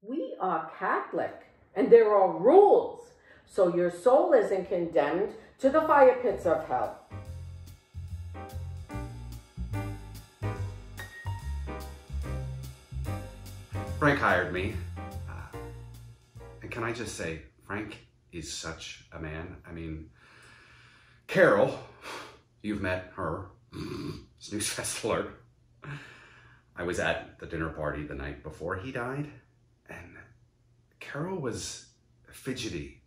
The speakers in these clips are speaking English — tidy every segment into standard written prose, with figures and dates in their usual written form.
We are Catholic, and there are rules, so your soul isn't condemned to the fire pits of hell. Frank hired me. And can I just say, Frank is such a man. I mean, Carol, you've met her, Snoozefest alert. I was at the dinner party the night before he died, and Carol was fidgety,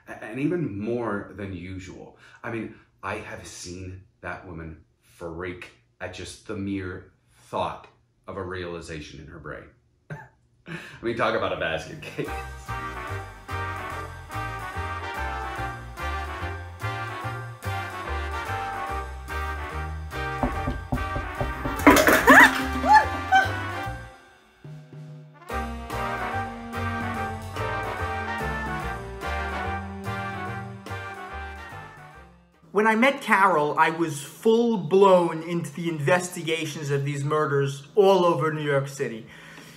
and even more than usual. I mean, I have seen that woman freak at just the mere thought of a realization in her brain. I mean, talk about a basket case. When I met Carol, I was full-blown into the investigations of these murders all over New York City.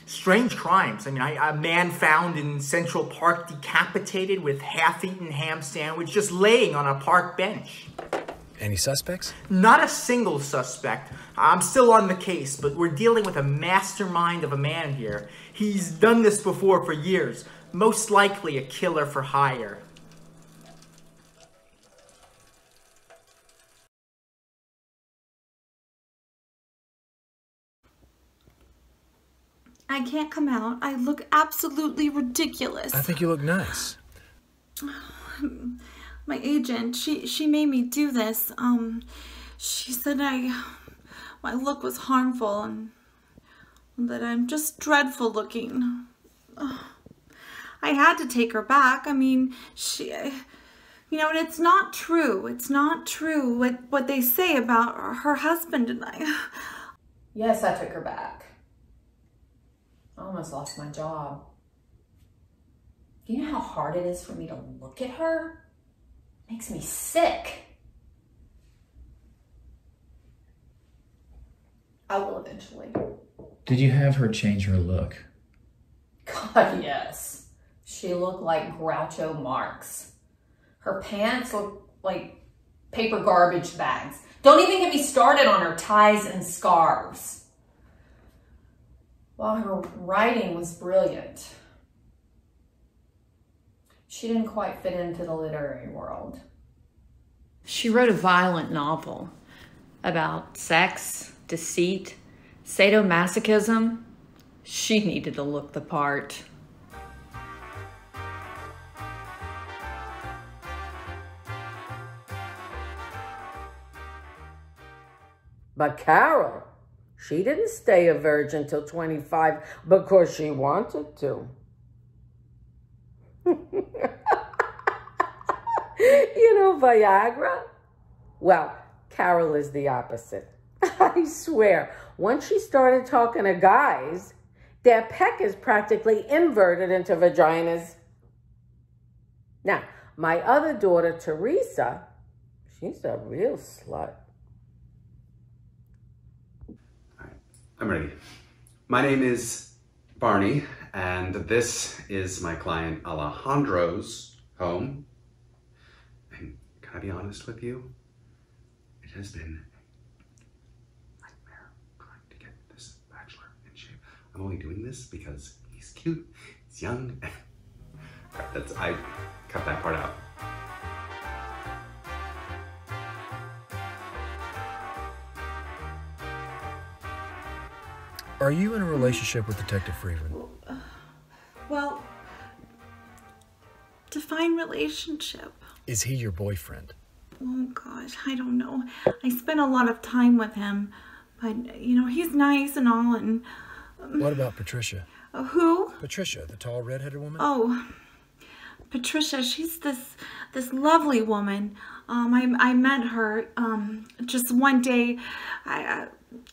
Strange crimes. I mean, a man found in Central Park decapitated with half-eaten ham sandwich just laying on a park bench. Any suspects? Not a single suspect. I'm still on the case, but we're dealing with a mastermind of a man here. He's done this before for years. Most likely a killer for hire. I can't come out. I look absolutely ridiculous. I think you look nice. My agent, she made me do this. She said my look was harmful and that I'm just dreadful looking. I had to take her back. I mean, and it's not true. It's not true what they say about her husband and I. Yes, I took her back. I almost lost my job. Do you know how hard it is for me to look at her? It makes me sick. I will eventually. Did you have her change her look? God, yes. She looked like Groucho Marx. Her pants looked like paper garbage bags. Don't even get me started on her ties and scarves. While her writing was brilliant, she didn't quite fit into the literary world. She wrote a violent novel about sex, deceit, sadomasochism. She needed to look the part. But Carol, she didn't stay a virgin till 25 because she wanted to. You know, Viagra? Well, Carol is the opposite. I swear, once she started talking to guys, their peck is practically inverted into vaginas. Now, my other daughter, Teresa, she's a real slut. I'm ready. My name is Barney, and this is my client Alejandro's home. And can I be honest with you? It has been a nightmare trying to get this bachelor in shape. I'm only doing this because he's cute, he's young. I cut that part out. Are you in a relationship with Detective Freeman? Well, define relationship. Is he your boyfriend? Oh gosh, I don't know. I spent a lot of time with him, but he's nice and all. And what about Patricia? Who? Patricia, the tall redheaded woman. Oh, Patricia. She's this lovely woman. I met her just one day.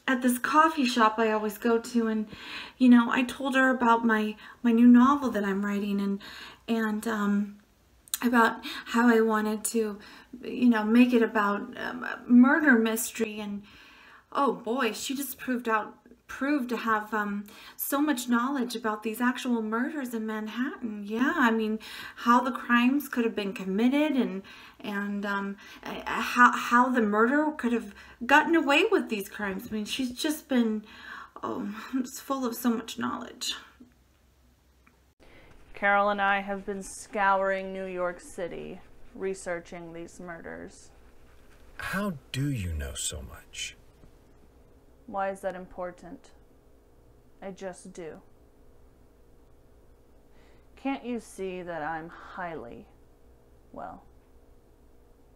At this coffee shop I always go to, and I told her about my new novel that I'm writing, and about how I wanted to make it about murder mystery, and oh boy, she just proved proved to have so much knowledge about these actual murders in Manhattan. Yeah, I mean, how the crimes could have been committed and how the murderer could have gotten away with these crimes. I mean, she's just been it's full of so much knowledge. Carol and I have been scouring New York City, researching these murders. How do you know so much? Why is that important? I just do. Can't you see that I'm highly, well,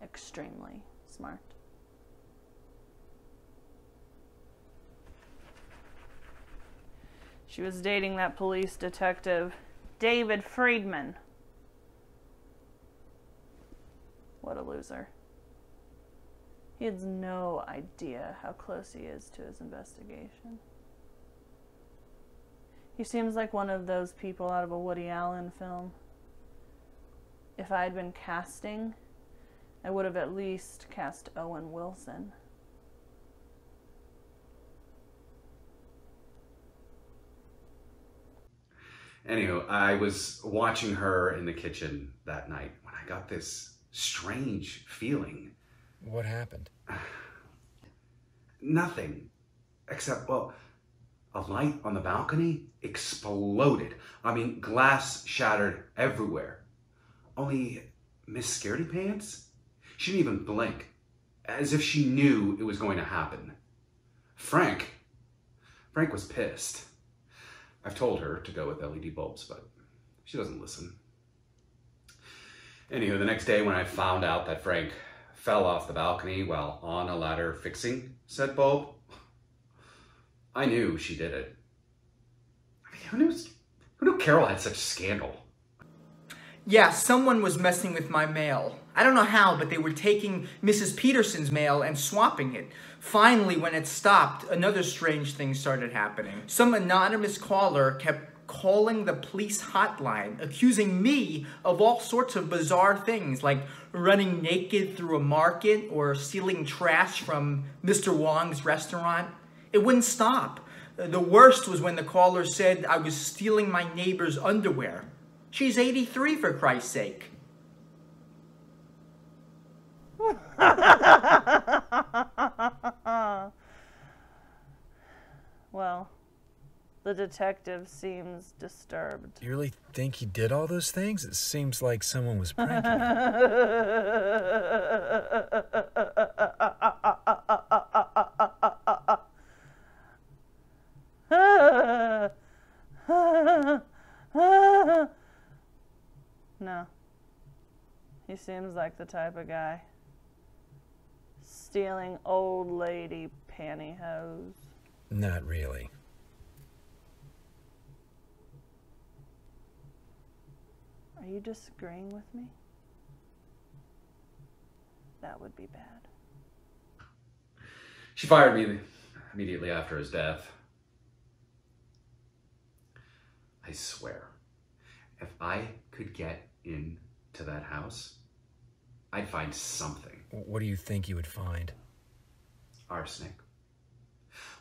extremely smart? She was dating that police detective, David Friedman. What a loser. He has no idea how close he is to his investigation. He seems like one of those people out of a Woody Allen film. If I had been casting, I would have at least cast Owen Wilson. Anywho, I was watching her in the kitchen that night when I got this strange feeling. What happened? Nothing. Except, well, a light on the balcony exploded. I mean, glass shattered everywhere. Only Miss Scaredy Pants? She didn't even blink. As if she knew it was going to happen. Frank was pissed. I've told her to go with LED bulbs, but she doesn't listen. Anywho, the next day when I found out that Frank fell off the balcony while on a ladder fixing said bulb, I knew she did it. I mean, who knew Carol had such scandal? Yeah, someone was messing with my mail. I don't know how, but they were taking Mrs. Peterson's mail and swapping it. Finally, when it stopped, another strange thing started happening. Some anonymous caller kept calling the police hotline, accusing me of all sorts of bizarre things, like running naked through a market or stealing trash from Mr. Wong's restaurant. It wouldn't stop. The worst was when the caller said I was stealing my neighbor's underwear. She's 83, for Christ's sake. Well, the detective seems disturbed. You really think he did all those things? It seems like someone was pranking him. No. He seems like the type of guy. Stealing old lady pantyhose. Not really. Are you disagreeing with me? That would be bad. She fired me immediately after his death. I swear, if I could get into that house, I'd find something. What do you think you would find? Arsenic.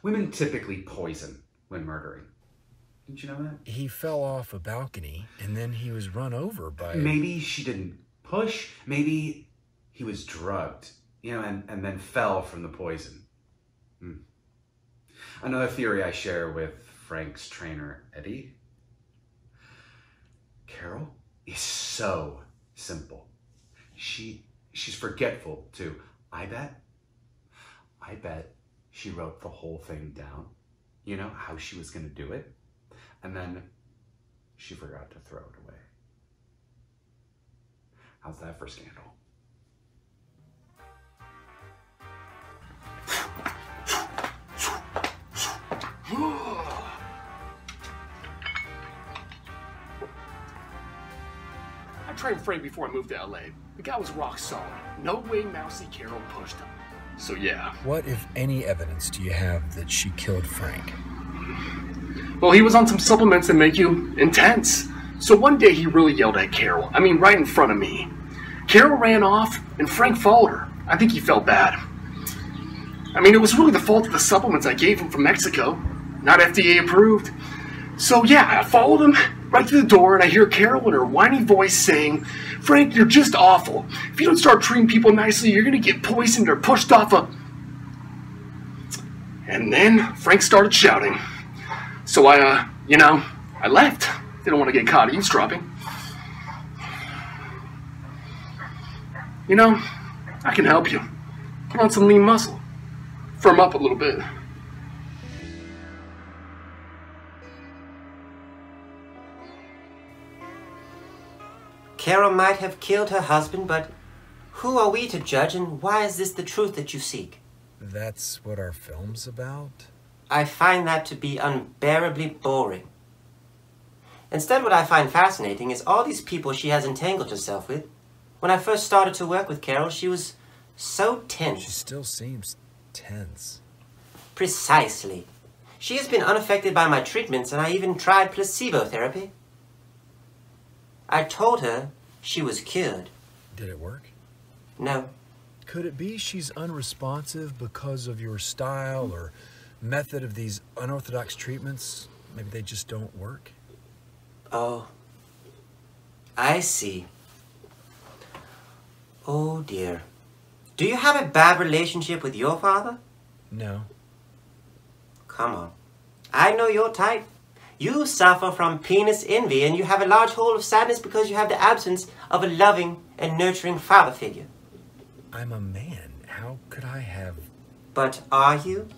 Women typically poison when murdering. Didn't you know that? He fell off a balcony, and then he was run over by... Maybe she didn't push. Maybe he was drugged, and then fell from the poison. Another theory I share with Frank's trainer, Eddie. Carol is so simple. She's forgetful, too. I bet she wrote the whole thing down. You know, how she was going to do it. And then she forgot to throw it away. How's that for scandal? I trained Frank before I moved to LA. The guy was rock solid. No way Mousy Carol pushed him. So yeah. What, if any, evidence do you have that she killed Frank? Well, he was on some supplements that make you intense. So one day he really yelled at Carol. I mean, right in front of me. Carol ran off, and Frank followed her. I think he felt bad. I mean, it was really the fault of the supplements I gave him from Mexico. not FDA approved. So yeah, I followed him right to the door, and I hear Carol in her whiny voice saying, "Frank, you're just awful. If you don't start treating people nicely, you're gonna get poisoned or pushed off a..." And then Frank started shouting. So I left. Didn't want to get caught eavesdropping. I can help you. Put on some lean muscle. Firm up a little bit. Carol might have killed her husband, but who are we to judge, and why is this the truth that you seek? That's what our film's about? I find that to be unbearably boring. Instead, what I find fascinating is all these people she has entangled herself with. When I first started to work with Carol, she was so tense. She still seems tense. Precisely. She has been unaffected by my treatments, and I even tried placebo therapy. I told her she was cured. Did it work? No. Could it be she's unresponsive because of your style or method of these unorthodox treatments? Maybe they just don't work? Oh, I see. Oh dear. Do you have a bad relationship with your father? No. Come on. I know your type. You suffer from penis envy, and you have a large hole of sadness because you have the absence of a loving and nurturing father figure. I'm a man. How could I have... But are you?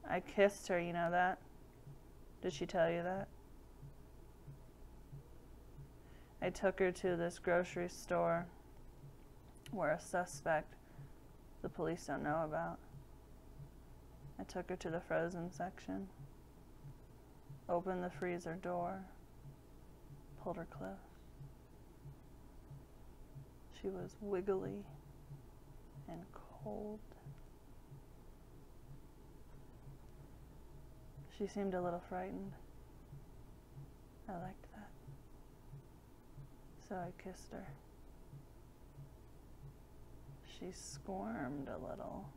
I kissed her, you know that? Did she tell you that? I took her to this grocery store where a suspect the police don't know about. I took her to the frozen section, opened the freezer door, pulled her close. She was wiggly and cold. She seemed a little frightened. I liked that. So I kissed her. She squirmed a little.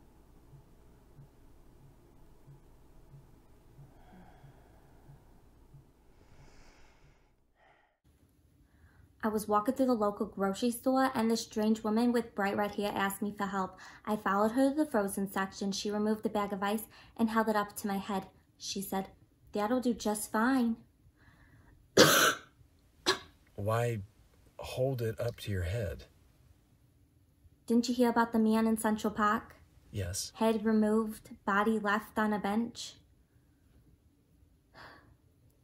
I was walking through the local grocery store, and this strange woman with bright red hair asked me for help. I followed her to the frozen section. She removed the bag of ice and held it up to my head. She said, "That'll do just fine." Why hold it up to your head? Didn't you hear about the man in Central Park? Yes. Head removed, body left on a bench.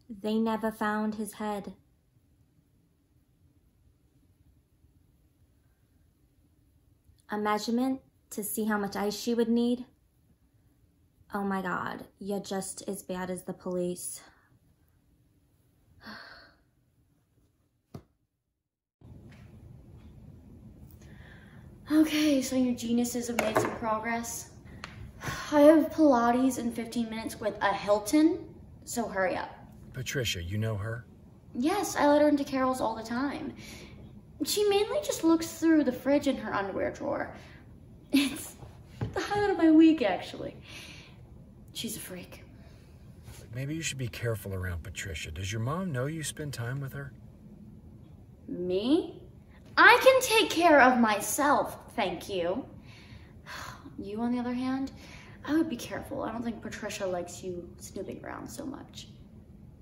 They never found his head. A measurement to see how much ice she would need. Oh my God, you're just as bad as the police. Okay, so your geniuses have made some progress. I have Pilates in 15 minutes with a Hilton, so hurry up. Patricia, you know her? Yes, I let her into Carol's all the time. She mainly just looks through the fridge in her underwear drawer. It's the highlight of my week, actually. She's a freak. Maybe you should be careful around Patricia. Does your mom know you spend time with her? Me? I can take care of myself, thank you. You, on the other hand, I would be careful. I don't think Patricia likes you snooping around so much.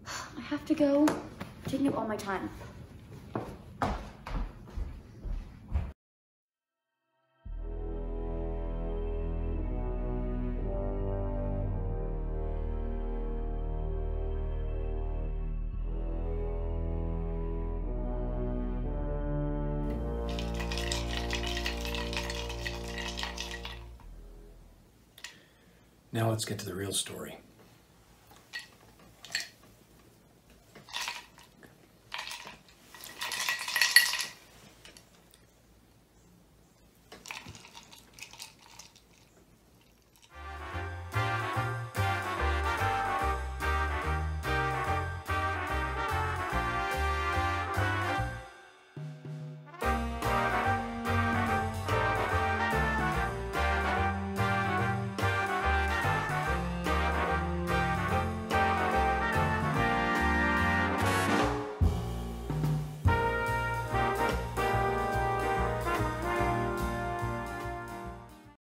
I have to go. I'm taking up all my time. Now let's get to the real story.